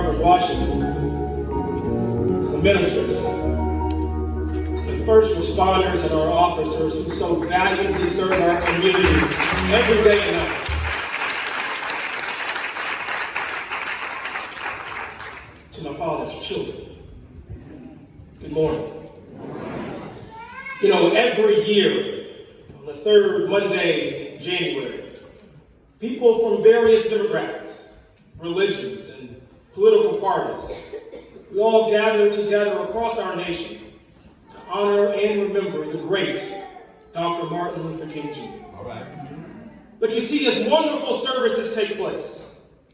Harvard, Washington, to the ministers, to the first responders and our officers who so valiantly serve our community every day and night. To my father's children, good morning. You know, every year, on the third Monday in January, people from various demographics, religions, and political parties, we all gather together across our nation to honor and remember the great Dr. Martin Luther King Jr. All right. But you see, as wonderful services take place,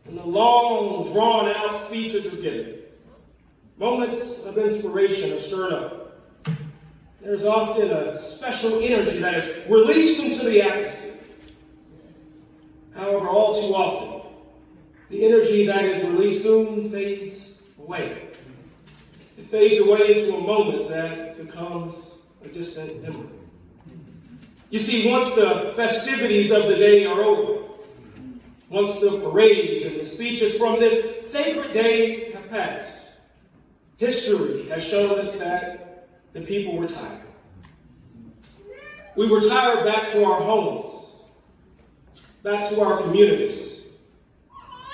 and the long, drawn-out speeches are given, moments of inspiration are stirred up. There's often a special energy that is released into the atmosphere. However, all too often, the energy that is released soon fades away. It fades away into a moment that becomes a distant memory. You see, once the festivities of the day are over, once the parades and the speeches from this sacred day have passed, history has shown us that the people were tired. We retired back to our homes, back to our communities,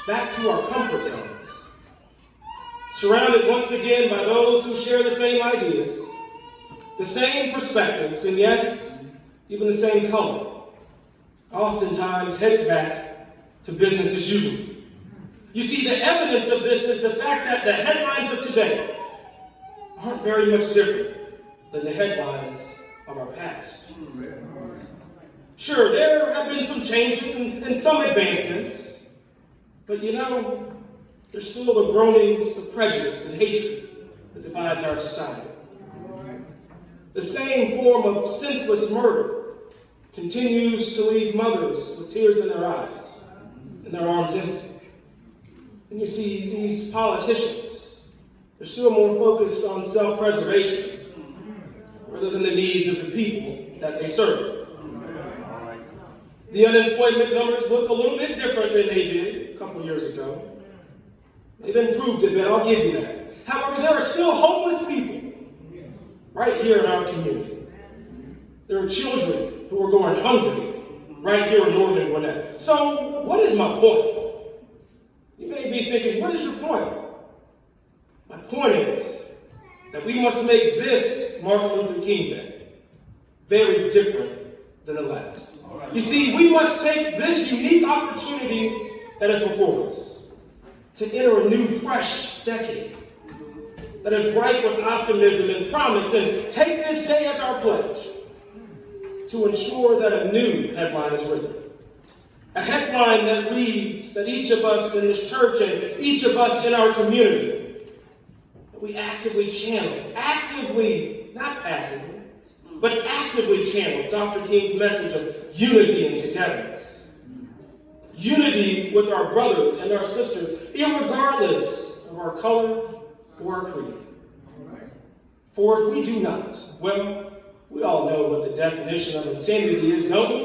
back to our comfort zones, surrounded once again by those who share the same ideas, the same perspectives, and yes, even the same color, oftentimes headed back to business as usual. You see, the evidence of this is the fact that the headlines of today aren't very much different than the headlines of our past. Sure, there have been some changes and some advancements, but you know, there's still the groanings of prejudice and hatred that divides our society. The same form of senseless murder continues to leave mothers with tears in their eyes and their arms empty. And you see, these politicians, they're still more focused on self-preservation rather than the needs of the people that they serve. The unemployment numbers look a little bit different than they did a couple years ago. They've improved a bit, I'll give you that. However, there are still homeless people right here in our community. There are children who are going hungry right here in northern Gwinnett. So, what is my point? You may be thinking, what is your point? My point is that we must make this Martin Luther King Day very different than the last. Right. You see, we must take this unique opportunity that is before us to enter a new, fresh decade that is ripe with optimism and promise, and take this day as our pledge to ensure that a new headline is written. A headline that reads that each of us in this church and each of us in our community, we actively channel, not passively, but actively channel Dr. King's message of unity and togetherness. Unity with our brothers and our sisters, irregardless of our color or our creed. For if we do not, well, we all know what the definition of insanity is, don't we?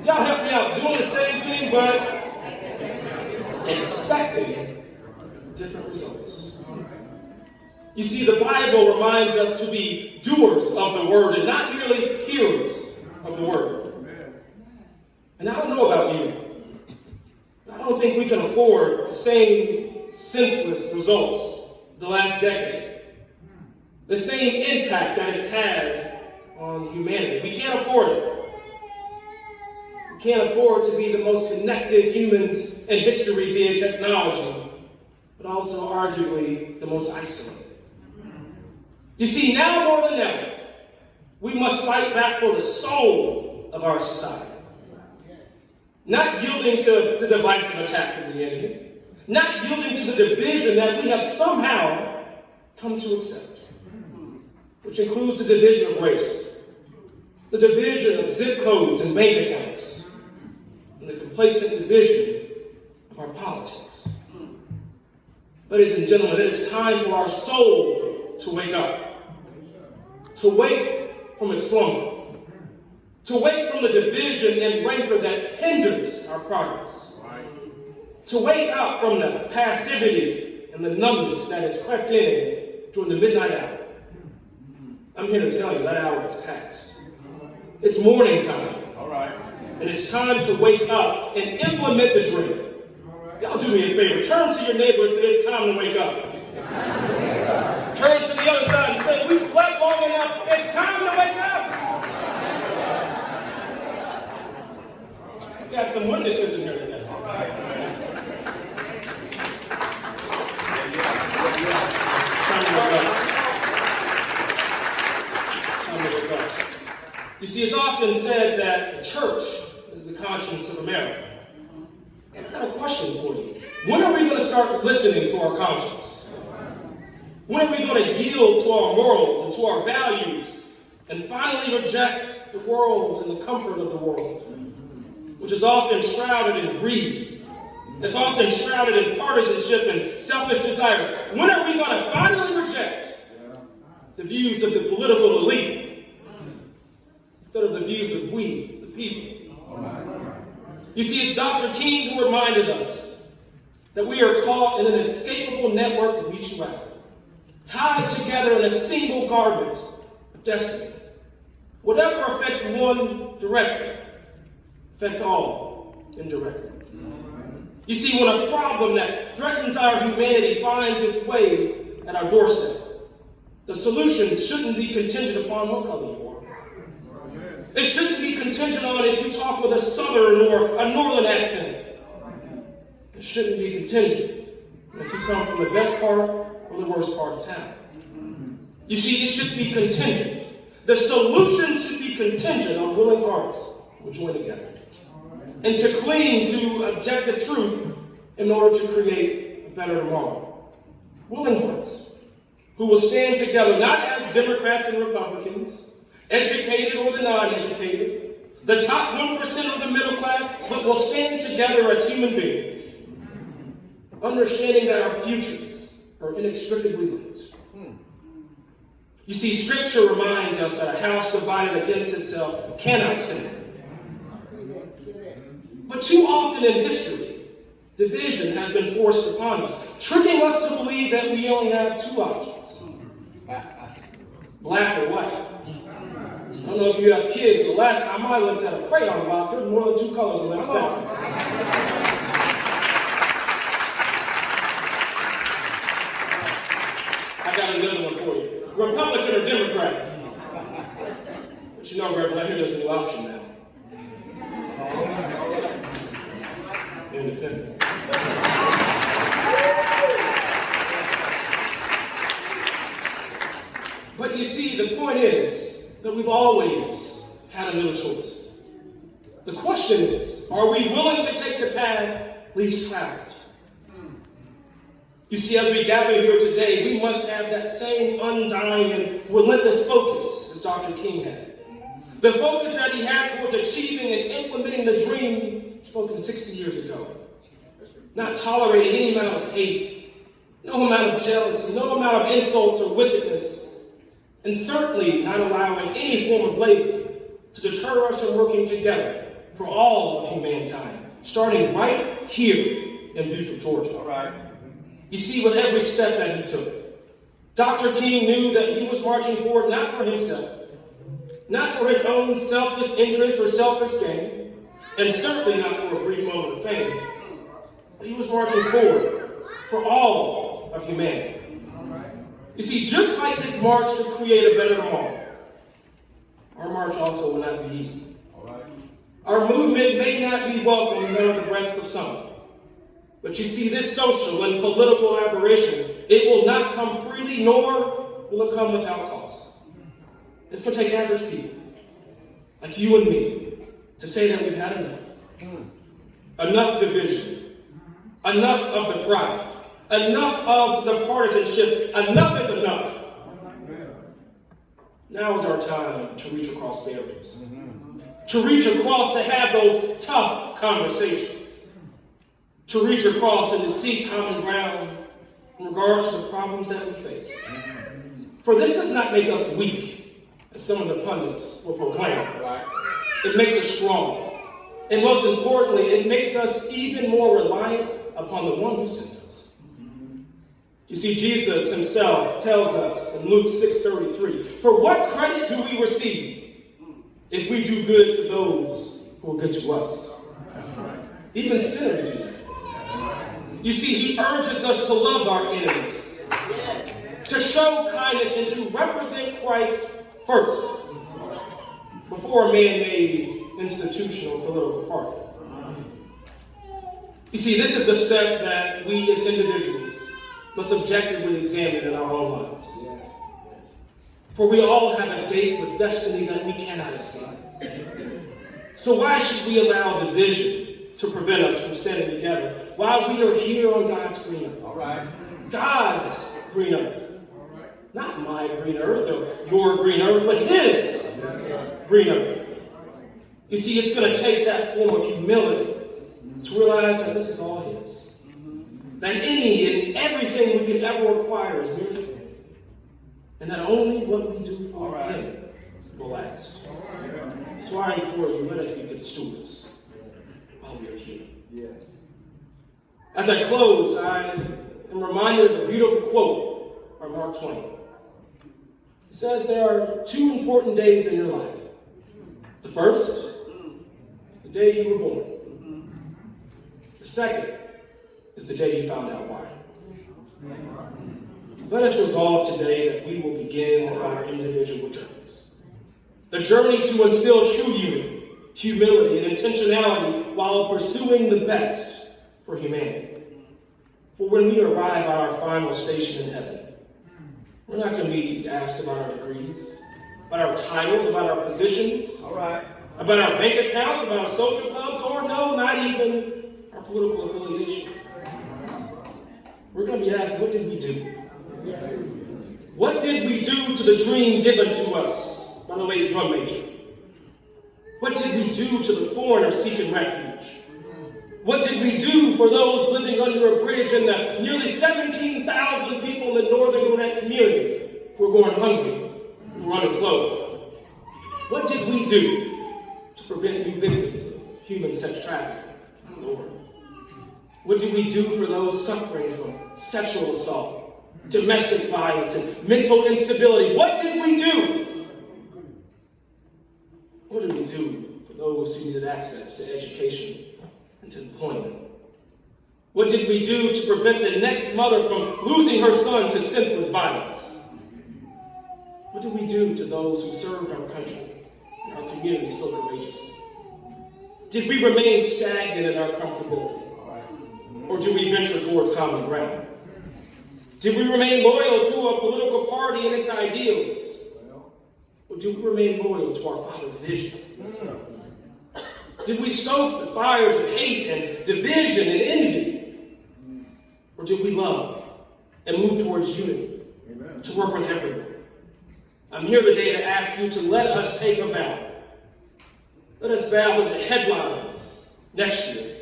Y'all help me out, doing the same thing, but expecting different results. You see, the Bible reminds us to be doers of the word and not merely hearers of the word. And I don't know about you. I don't think we can afford the same senseless results of the last decade. The same impact that it's had on humanity. We can't afford it. We can't afford to be the most connected humans in history via technology, but also arguably the most isolated. You see, now more than ever, we must fight back for the soul of our society. Not yielding to the divisive attacks of the enemy. Not yielding to the division that we have somehow come to accept. Which includes the division of race, the division of zip codes and bank accounts, and the complacent division of our politics. Ladies and gentlemen, it is time for our soul to wake up. To wake from its slumber. To wake from the division and rancor that hinders our progress. To wake up from the passivity and the numbness that has crept in during the midnight hour. I'm here to tell you that hour is past. It's morning time. All right. And it's time to wake up and implement the dream. Y'all do me a favor. Turn to your neighbor and say, it's time to wake up. Turn to the other side and say, we slept long enough. It's time to wake up. I've got some witnesses in here today. All right. Time to wake up. You see, it's often said that the church is the conscience of America. And I got a question for you. When are we going to start listening to our conscience? When are we going to yield to our morals and to our values and finally reject the world and the comfort of the world, which is often shrouded in greed? It's often shrouded in partisanship and selfish desires. When are we going to finally reject the views of the political elite instead of the views of we, the people? You see, it's Dr. King who reminded us that we are caught in an inescapable network of mutuality, tied together in a single garment of destiny. Whatever affects one directly affects all indirectly. You see, when a problem that threatens our humanity finds its way at our doorstep, the solution shouldn't be contingent upon what color you are. It shouldn't be contingent on if you talk with a southern or a northern accent. It shouldn't be contingent if you come from the best part or the worst part of town. You see, it should be contingent. The solution should be contingent on willing hearts who will join together and to cling to objective truth in order to create a better tomorrow. Willing hearts who will stand together not as Democrats and Republicans, educated or the non-educated, the top 1% of the middle class, but will stand together as human beings, understanding that our futures are inextricably linked. You see, Scripture reminds us that a house divided against itself cannot stand. But too often in history, division has been forced upon us, tricking us to believe that we only have two options, black or white. I don't know if you have kids, but the last time I looked at a crayon box, there was more than two colors on that spectrum. I got another one for you. Republican or Democrat? But you know, Reverend, I hear there's a new option now. Independent. But you see, the point is that we've always had a little choice. The question is, are we willing to take the path least traveled? You see, as we gather here today, we must have that same undying and relentless focus as Dr. King had. The focus that he had towards achieving and implementing the dream spoken 60 years ago. Not tolerating any amount of hate, no amount of jealousy, no amount of insults or wickedness, and certainly not allowing any form of labor to deter us from working together for all of humankind, starting right here in Beaufort, Georgia. All right. You see, with every step that he took, Dr. King knew that he was marching forward not for himself, not for his own selfish interest or selfish gain, and certainly not for a brief moment of fame, but he was marching forward for all of humanity. You see, just like his march to create a better tomorrow, our march also will not be easy. Our movement may not be welcome in the breadths of some. But you see, this social and political aberration, it will not come freely, nor will it come without cost. It's going to take average people, like you and me, to say that we've had enough. Enough division. Enough of the pride. Enough of the partisanship. Enough is enough. Now is our time to reach across barriers. To reach across to have those tough conversations. To reach across and to seek common ground in regards to the problems that we face. For this does not make us weak, as some of the pundits will proclaim. It makes us strong. And most importantly, it makes us even more reliant upon the one who sent us. You see, Jesus himself tells us in Luke 6:33, "For what credit do we receive if we do good to those who are good to us?" Even sinners do that. You see, he urges us to love our enemies, to show kindness, and to represent Christ first, before a man-made institutional political party. You see, this is a step that we as individuals must objectively examine in our own lives. For we all have a date with destiny that we cannot escape. So why should we allow division to prevent us from standing together while we are here on God's green earth? All right. God's green earth. Not my green earth or your green earth, but his green earth. You see, it's going to take that form of humility to realize that this is all his. That any and everything we could ever require is merely him. And that only what we do for him will last. So I implore you, let us be good stewards while we are here. As I close, I am reminded of a beautiful quote by Mark Twain. It says there are two important days in your life. The first is the day you were born. The second is the day you found out why. Let us resolve today that we will begin our individual journeys. The journey to instill true unity, humility, and intentionality while pursuing the best for humanity. For when we arrive at our final station in heaven, we're not going to be asked about our degrees, about our titles, about our positions, about our bank accounts, about our social clubs, or no, not even our political affiliation. We're going to be asked, what did we do? What did we do to the dream given to us by the late drum major? What did we do to the foreigner seeking refuge? What did we do for those living under a bridge and the nearly 17,000 people in the northern Gwinnett community who are going hungry, who are unclothed? What did we do to prevent new victims of human sex trafficking, Lord? What did we do for those suffering from sexual assault, domestic violence, and mental instability? What did we do? What did we do for those who needed access to education and to employment? What did we do to prevent the next mother from losing her son to senseless violence? What did we do to those who served our country and our community so courageously? Did we remain stagnant in our comfortability? Or did we venture towards common ground? Did we remain loyal to a political party and its ideals? Or did we remain loyal to our Father's vision? Did we stoke the fires of hate and division and envy? Or did we love and move towards unity, to work with everyone? I'm here today to ask you to let us take a vow. Let us vow that the headlines next year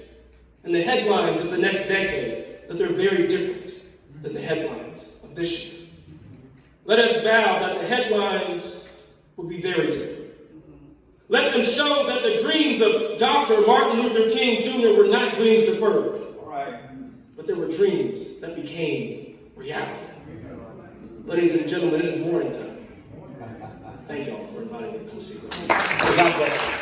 and the headlines of the next decade, that they're very different than the headlines of this year. Let us vow that the headlines will be very different. Let them show that the dreams of Dr. Martin Luther King Jr. were not dreams deferred, but they were dreams that became reality. Ladies and gentlemen, it is morning time. Thank y'all for inviting me to come speak with you. God bless you.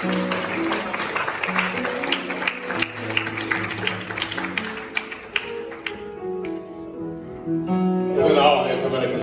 Thank you.